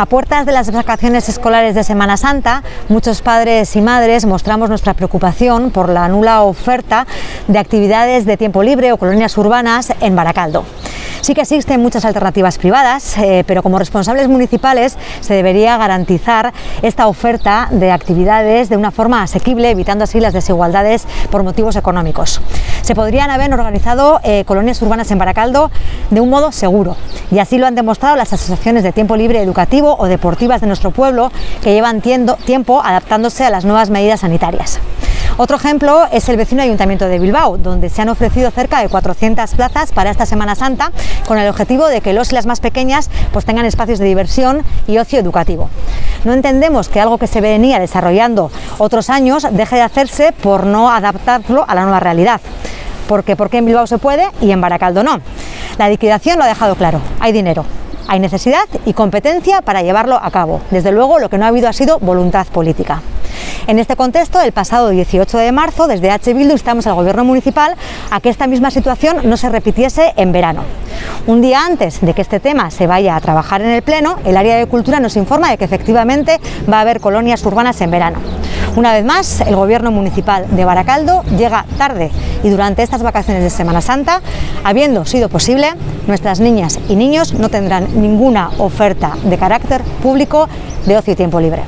A puertas de las vacaciones escolares de Semana Santa, muchos padres y madres mostramos nuestra preocupación por la nula oferta de actividades de tiempo libre o colonias urbanas en Baracaldo. Sí que existen muchas alternativas privadas, pero como responsables municipales se debería garantizar esta oferta de actividades de una forma asequible, evitando así las desigualdades por motivos económicos. Se podrían haber organizado colonias urbanas en Baracaldo de un modo seguro, y así lo han demostrado las asociaciones de tiempo libre educativo o deportivas de nuestro pueblo, que llevan tiempo adaptándose a las nuevas medidas sanitarias. Otro ejemplo es el vecino Ayuntamiento de Bilbao, donde se han ofrecido cerca de 400 plazas para esta Semana Santa, con el objetivo de que los y las más pequeñas pues tengan espacios de diversión y ocio educativo. No entendemos que algo que se venía desarrollando otros años deje de hacerse por no adaptarlo a la nueva realidad. ¿Por qué en Bilbao se puede y en Baracaldo no? La liquidación lo ha dejado claro: hay dinero, hay necesidad y competencia para llevarlo a cabo. Desde luego, lo que no ha habido ha sido voluntad política. En este contexto, el pasado 18 de marzo, desde H. Bildu instamos al Gobierno municipal a que esta misma situación no se repitiese en verano. Un día antes de que este tema se vaya a trabajar en el Pleno, el área de Cultura nos informa de que efectivamente va a haber colonias urbanas en verano. Una vez más, el Gobierno municipal de Baracaldo llega tarde, y durante estas vacaciones de Semana Santa, habiendo sido posible, nuestras niñas y niños no tendrán ninguna oferta de carácter público de ocio y tiempo libre.